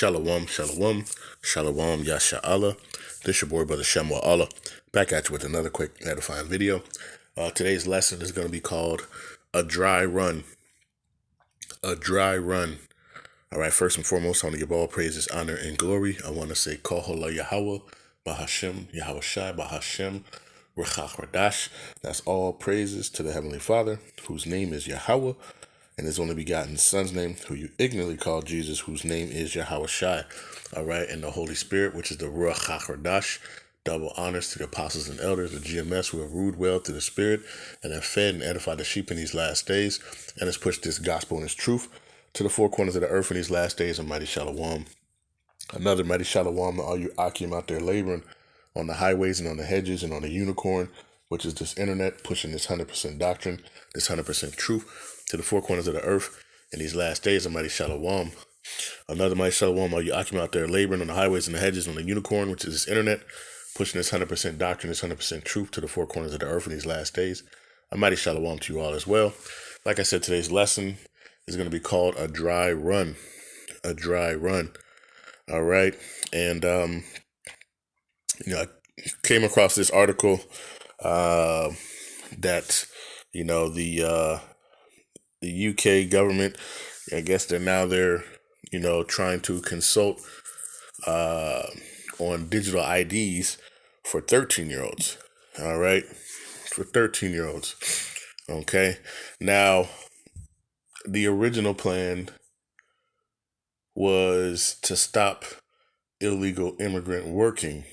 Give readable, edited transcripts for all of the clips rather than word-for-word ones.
Shalom, shalom, shalom, Yasha Allah. This your boy, Brother Shamwa Allah, back at you with another quick edifying video. Today's lesson is going to be called A Dry Run. A Dry Run. All right, first and foremost, I want to give all praises, honor, and glory. I want to say, Yahawah, Bahasham, Yahawashi, Bahasham, Rawchaa. That's all praises to the Heavenly Father, whose name is Yahawah, and his only begotten Son's name, who you ignorantly call Jesus, whose name is Yahawashi. All right, and the Holy Spirit, which is the Rawchaa. Double honors to the apostles and elders, the GMS, who have ruled well through the Spirit, and have fed and edified the sheep in these last days, and has pushed this gospel and this truth to the four corners of the earth in these last days. A mighty shalom. Another mighty shalom to all you Akim out there laboring on the highways and on the hedges and on the unicorn, which is this internet, pushing this 100% doctrine, this 100% truth to the four corners of the earth in these last days. A mighty shalom. Another mighty shalom, all you Akim out there laboring on the highways and the hedges on the unicorn, which is this internet, pushing this 100% doctrine, this 100% truth to the four corners of the earth in these last days. A mighty shalom to you all as well. Like I said, today's lesson is going to be called A Dry Run. A Dry Run. All right. And, I came across this article that, the UK government, I guess they're trying to consult on digital IDs for 13-year-olds. All right. For 13-year-olds. Okay. Now, the original plan was to stop illegal immigrant working,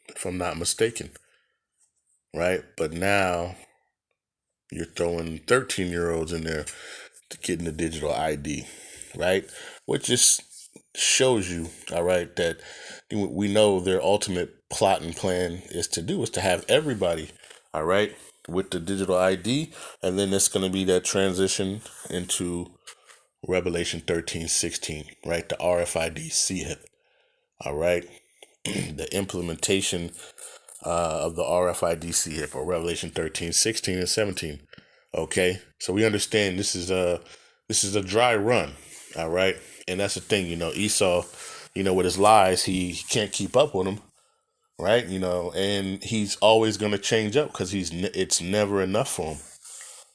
if I'm not mistaken, right? But now you're throwing 13-year-olds in there to get in the digital ID, right? Which just shows you, all right, that we know their ultimate plot and plan is to have everybody, all right, with the digital ID, and then it's going to be that transition into Revelation 13:16, right? The RFID CHIP, all right? The implementation of the RFID CHIP, or Revelation 13:16 and 17, okay? So we understand this is a dry run, all right? And that's the thing, Esau, with his lies, he can't keep up with them, right? And he's always going to change up because it's never enough for him.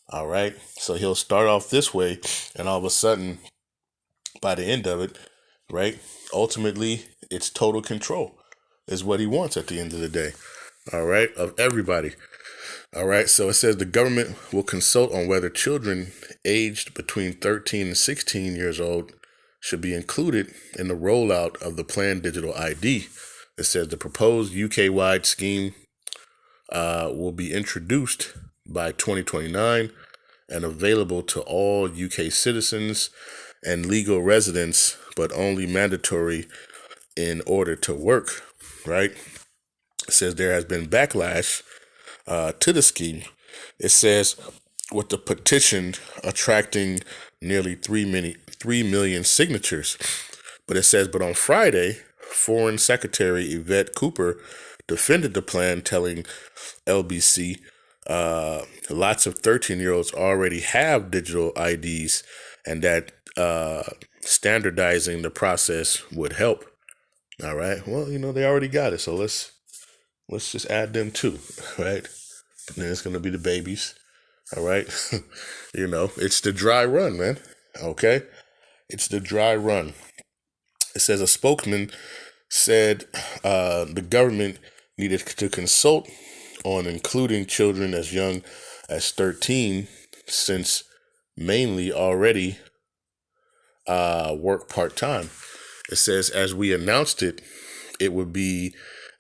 All right. So he'll start off this way, and all of a sudden, by the end of it, right, ultimately, it's total control is what he wants at the end of the day. All right. Of everybody. All right. So it says the government will consult on whether children aged between 13 and 16 years old should be included in the rollout of the planned digital ID. It says the proposed UK-wide scheme will be introduced by 2029 and available to all UK citizens and legal residents, but only mandatory in order to work, right? It says there has been backlash to the scheme. It says with the petition attracting nearly 3 million signatures. But it says, but on Friday, Foreign Secretary Yvette Cooper defended the plan, telling LBC lots of 13-year-olds already have digital IDs and that standardizing the process would help. All right. Well, they already got it. So let's just add them too, right? And then it's going to be the babies. All right. It's the dry run, man. Okay. It's the dry run. It says a spokesman said the government needed to consult on including children as young as 13, since mainly already work part-time. It says, as we announced it, it would be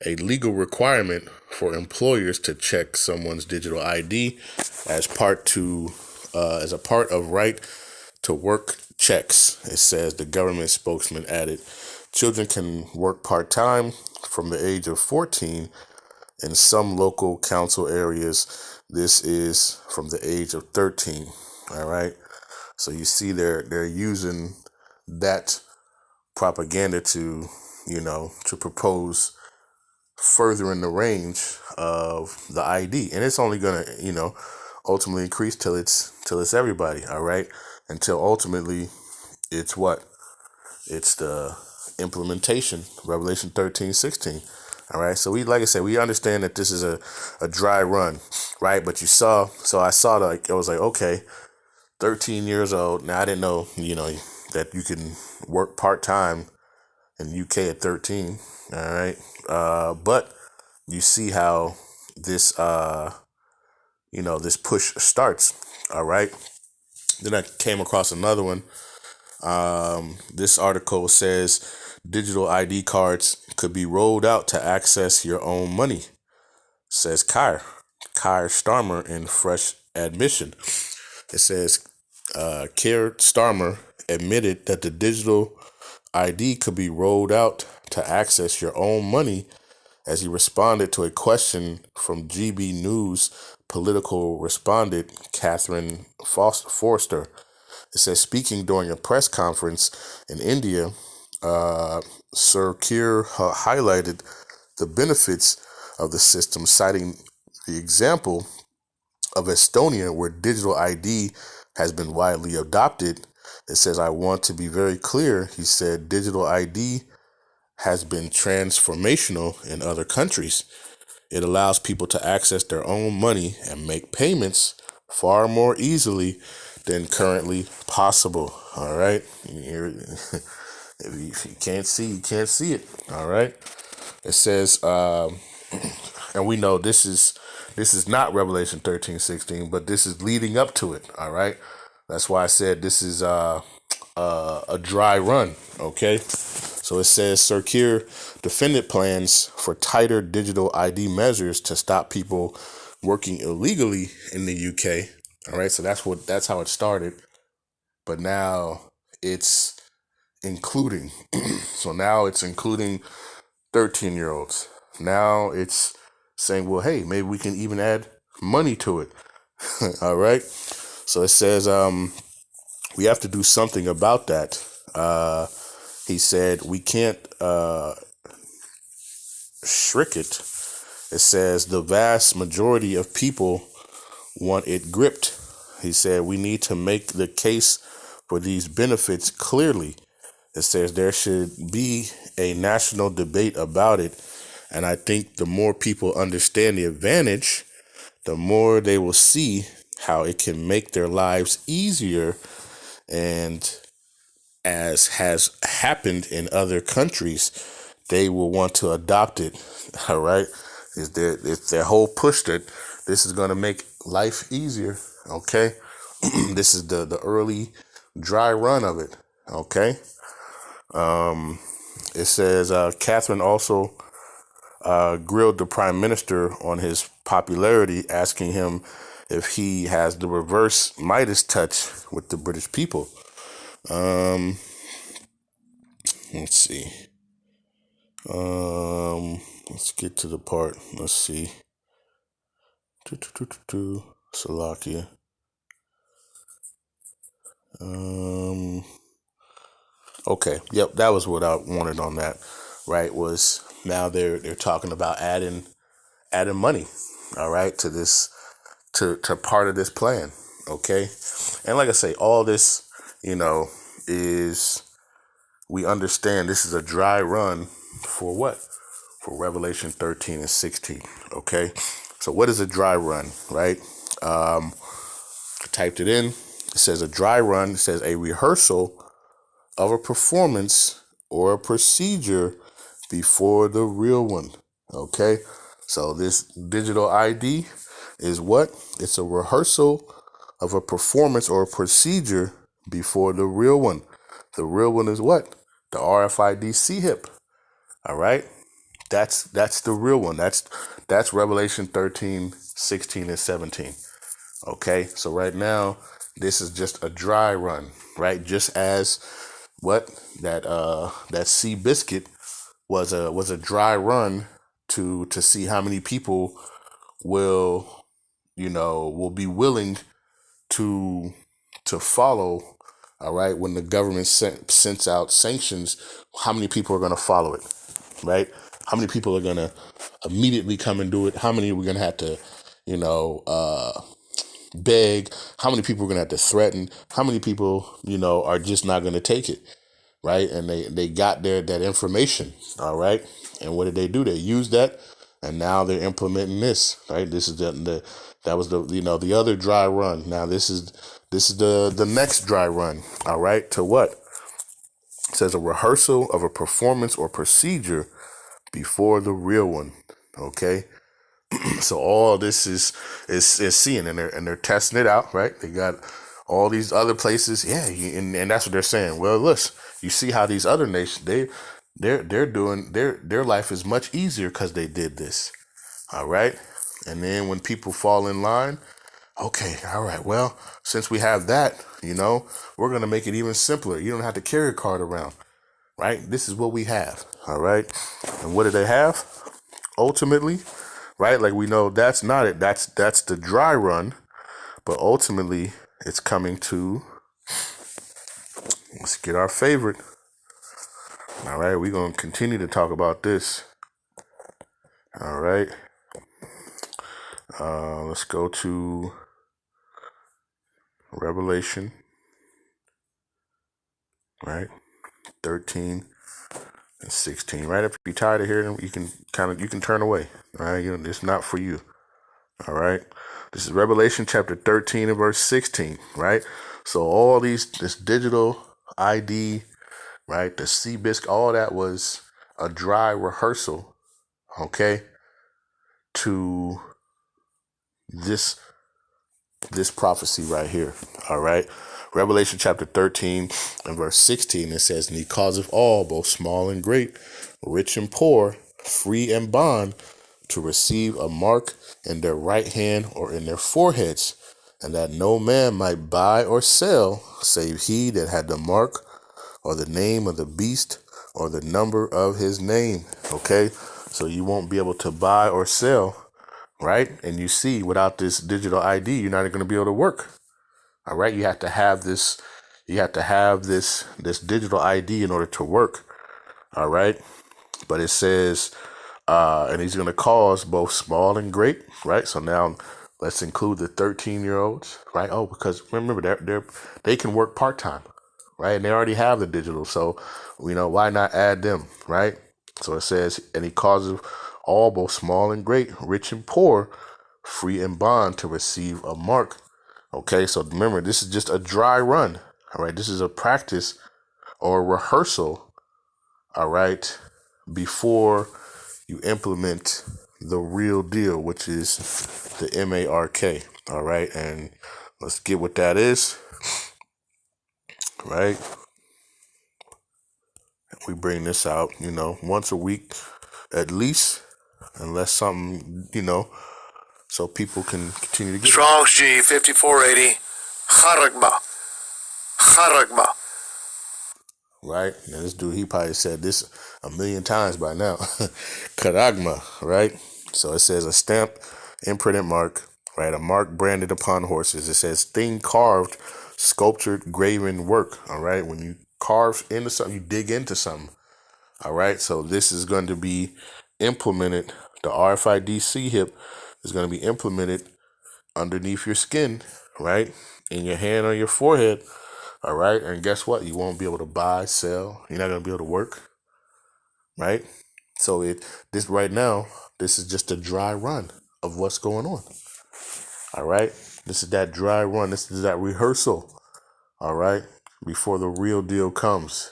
a legal requirement for employers to check someone's digital ID as a part of right to work checks. It says the government spokesman added, children can work part-time from the age of 14 in some local council areas. This is from the age of 13. All right. So you see they're using that propaganda to propose furthering the range of the ID. And it's only going to, ultimately increase till it's everybody. All right. Until ultimately it's what? It's the implementation, Revelation 13:16. All right. So like I said, we understand that this is a dry run, right? But I saw like, I was like, okay, 13 years old. Now I didn't know, that you can work part-time in UK at 13. All right. But you see how this, this push starts. All right. Then I came across another one. This article says digital ID cards could be rolled out to access your own money, says Keir Starmer in fresh admission. It says Keir Starmer admitted that the digital ID could be rolled out to access your own money as he responded to a question from GB News political respondent Catherine Forster. It says, speaking during a press conference in India, Sir Keir highlighted the benefits of the system, citing the example of Estonia, where digital ID has been widely adopted. It says, I want to be very clear, he said, digital ID has been transformational in other countries. It allows people to access their own money and make payments far more easily than currently possible. All right. If you can't see, you can't see it. All right. It says, and we know this is not Revelation 13:16, but this is leading up to it. All right. That's why I said this is a dry run. Okay. So it says Sir Keir defended plans for tighter digital ID measures to stop people working illegally in the UK. All right, so that's how it started. But now it's including. So now it's including 13-year-olds. Now it's saying, well, hey, maybe we can even add money to it. All right. So it says we have to do something about that. He said we can't shrink it. It says the vast majority of people want it gripped. He said we need to make the case for these benefits clearly. It says there should be a national debate about it. And I think the more people understand the advantage, the more they will see how it can make their lives easier. And as has happened in other countries, they will want to adopt it. All right. It's their whole push that this is going to make life easier. Okay. This is the early dry run of it. Okay. It says Catherine also grilled the prime minister on his popularity, asking him if he has the reverse Midas touch with the British people. Let's see. Let's get to the part. Let's see. Slovakia. Okay. Yep. That was what I wanted on that. Right. Was now they're talking about adding money. All right. To this, to part of this plan. Okay. And like I say, all this, is, we understand this is a dry run for what? For Revelation 13 and 16. Okay. So what is a dry run, right? I typed it in. It says a dry run. It says a rehearsal of a performance or a procedure before the real one. Okay. So this digital ID is what? It's a rehearsal of a performance or a procedure before the real one. The real one is what? The RFID C-HIP. All right. That's the real one. That's Revelation 13, 16, and 17. Okay. So right now, this is just a dry run, right? Just as what that Sea Biscuit was a dry run to see how many people will be willing to follow. All right. When the government sends out sanctions, how many people are going to follow it? Right. How many people are going to immediately come and do it? How many are we going to have to, beg? How many people are going to have to threaten? How many people, are just not going to take it? right? And they got that information, all right? And what did they do? They used that, and now they're implementing this, right? This is that was the other dry run. Now this is the next dry run, all right? To what? It says a rehearsal of a performance or procedure before the real one, okay? So all this is seeing, and they're testing it out, right? They got all these other places, yeah, and that's what they're saying. Well, listen, you see how these other nations they're doing their life is much easier because they did this, all right. And then when people fall in line, okay, all right, well, since we have that, we're gonna make it even simpler. You don't have to carry a card around, right? This is what we have, all right. And what do they have? Ultimately, right? Like we know that's not it. That's the dry run. But ultimately, it's coming to, let's get our favorite. All right, we're going to continue to talk about this. All right. Let's go to Revelation, right? 13 and 16. Right? If you're tired of hearing them, you can turn away. All right. It's not for you. All right. This is Revelation chapter 13 and verse 16, right? So all this digital ID, right? The Seabisc, all that was a dry rehearsal, okay, to this prophecy right here. All right. Revelation chapter 13 and verse 16, it says, and he causeth all, both small and great, rich and poor, free and bond, to receive a mark in their right hand or in their foreheads, and that no man might buy or sell, save he that had the mark or the name of the beast or the number of his name. Okay. So you won't be able to buy or sell, right? And you see, without this digital ID, you're not going to be able to work. All right. You have to have this. You have to have this digital ID in order to work. All right. But it says, and he's going to cause both small and great. Right. So now let's include the 13-year-olds. Right. Oh, because remember, they can work part time. Right. And they already have the digital. So, why not add them? Right. So it says, and he causes all, both small and great, rich and poor, free and bond, to receive a mark. Okay, so remember, this is just a dry run. All right, this is a practice or a rehearsal. All right, before you implement the real deal, which is the MARK. All right, and let's get what that is. Right, we bring this out, once a week at least, unless something, so people can continue to get Strong's G 5480 Kharagma. Right? Now this dude, he probably said this a million times by now. Karagma, right? So it says a stamp, imprinted mark, right? A mark branded upon horses. It says thing carved, sculptured, graven work. All right. When you carve into something, you dig into something. All right. So this is going to be implemented. The RFID C-hip is going to be implemented underneath your skin, right? In your hand or your forehead. All right. And guess what? You won't be able to buy, sell. You're not going to be able to work. Right. So this right now, this is just a dry run of what's going on. All right. This is that dry run. This is that rehearsal. All right. Before the real deal comes.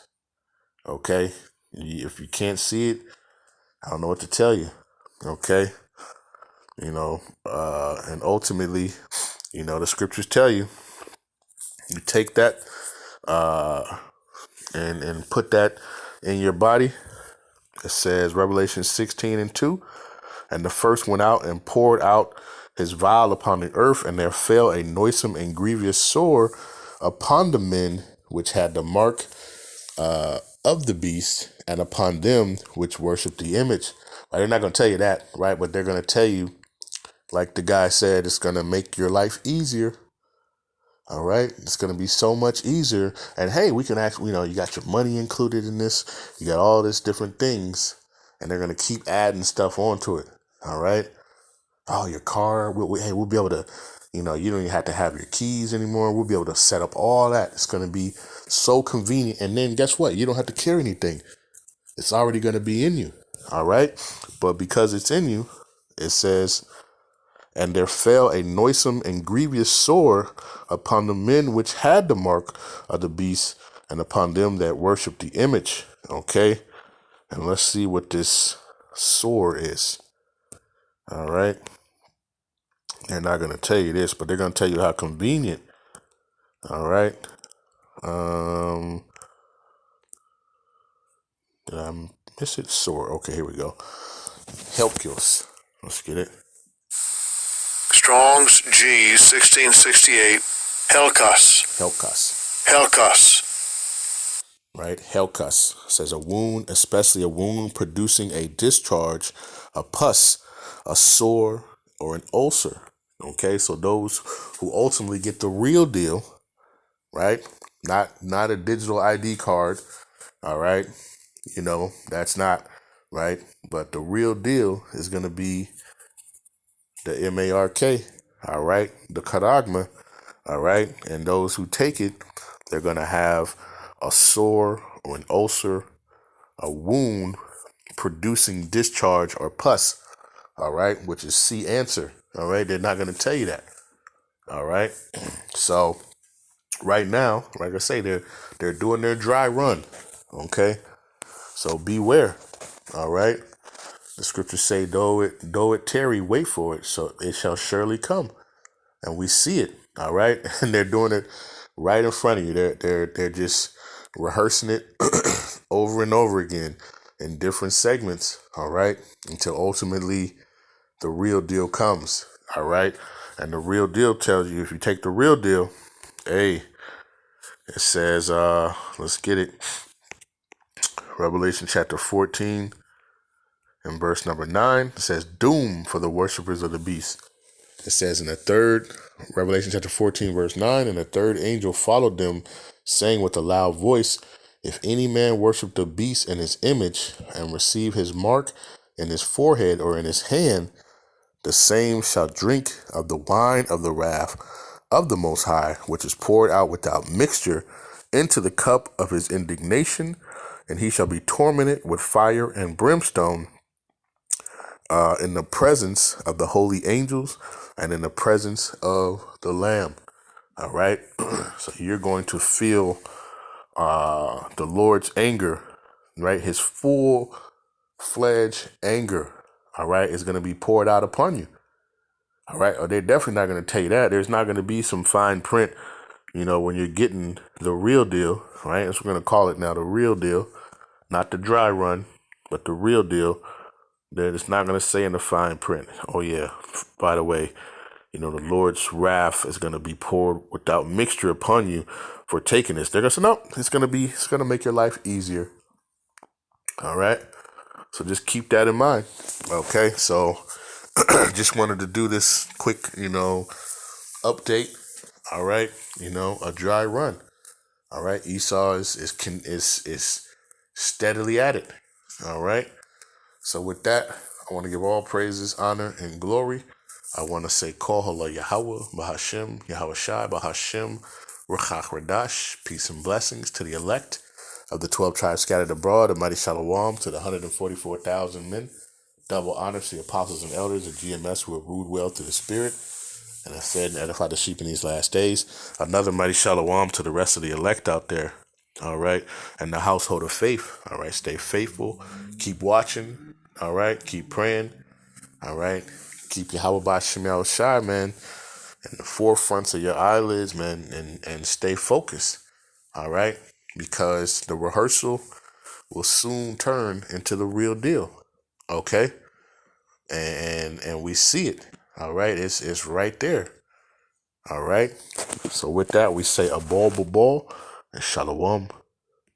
Okay. If you can't see it, I don't know what to tell you. Okay. And ultimately, the scriptures tell you, you take that, and put that in your body. It says Revelation 16 and 2, and the first went out and poured out his vial upon the earth, and there fell a noisome and grievous sore upon the men which had the mark of the beast, and upon them which worship the image. Right? They're not going to tell you that, right? But they're going to tell you, like the guy said, it's going to make your life easier. All right. It's going to be so much easier. And hey, we can actually, you got your money included in this. You got all these different things, and they're going to keep adding stuff onto it. All right. Oh, your car. We'll be able to You don't even have to have your keys anymore. We'll be able to set up all that. It's going to be so convenient. And then guess what? You don't have to carry anything. It's already going to be in you. All right. But because it's in you, it says, and there fell a noisome and grievous sore upon the men which had the mark of the beast and upon them that worship the image. Okay. And let's see what this sore is. All right. They're not going to tell you this, but they're going to tell you how convenient. All right. Did I miss it? Sore. Okay, here we go. Helkios. Let's get it. Strong's G 1668. Helkas. Helkas. Helkas. Right? Helkas says a wound, especially a wound producing a discharge, a pus, a sore, or an ulcer. Okay, so those who ultimately get the real deal, right? Not a digital ID card. All right. That's not right. But the real deal is going to be the MARK. All right. The Kadagma. All right. And those who take it, they're going to have a sore or an ulcer, a wound producing discharge or pus. All right. Which is C answer. All right. They're not going to tell you that. All right. So right now, like I say, they're doing their dry run. Okay. So beware. All right. The scriptures say, though it tarry, wait for it, so it shall surely come. And we see it. All right. And they're doing it right in front of you. They're just rehearsing it over and over again in different segments. All right. Until ultimately the real deal comes. All right. And the real deal tells you, if you take the real deal, hey, it says, let's get it. Revelation chapter 14 and verse number 9, it says, doom for the worshipers of the beast. It says in the third, Revelation chapter 14, verse 9, and the third angel followed them, saying with a loud voice, if any man worship the beast in his image and receive his mark in his forehead or in his hand, the same shall drink of the wine of the wrath of the Most High, which is poured out without mixture into the cup of his indignation, and he shall be tormented with fire and brimstone in the presence of the holy angels and in the presence of the Lamb. All right. So you're going to feel the Lord's anger, right? His full-fledged anger, all right, is going to be poured out upon you. All right. Or they're definitely not going to tell you that. There's not going to be some fine print, when you're getting the real deal, right? That's what we're going to call it now, the real deal, not the dry run, but the real deal. That it's not going to say in the fine print, oh yeah, by the way, the Lord's wrath is going to be poured without mixture upon you for taking this. They're going to say, no, it's going to make your life easier. All right. So just keep that in mind. Okay. So just wanted to do this quick, update. All right. A dry run. All right. Esau is steadily at it. All right. So with that, I want to give all praises, honor, and glory. I want to say, Call Halal Yahawah, Bahasham, Yahawashi, Bahasham, Qadash, peace and blessings to the elect of the 12 tribes scattered abroad, a mighty shalom to the 144,000 men. Double honor to the apostles and elders of GMS who have ruled well through the Spirit and have fed and edified the sheep in these last days. Another mighty shalom to the rest of the elect out there. All right. And the household of faith. All right. Stay faithful. Keep watching. All right. Keep praying. All right. Keep Yahawah Bahasham Yahawashi, man, in the forefronts of your eyelids, man, and stay focused. All right. Because the rehearsal will soon turn into the real deal. Okay. And we see it. All right. It's right there. All right. So with that, we say a ball, and shalom.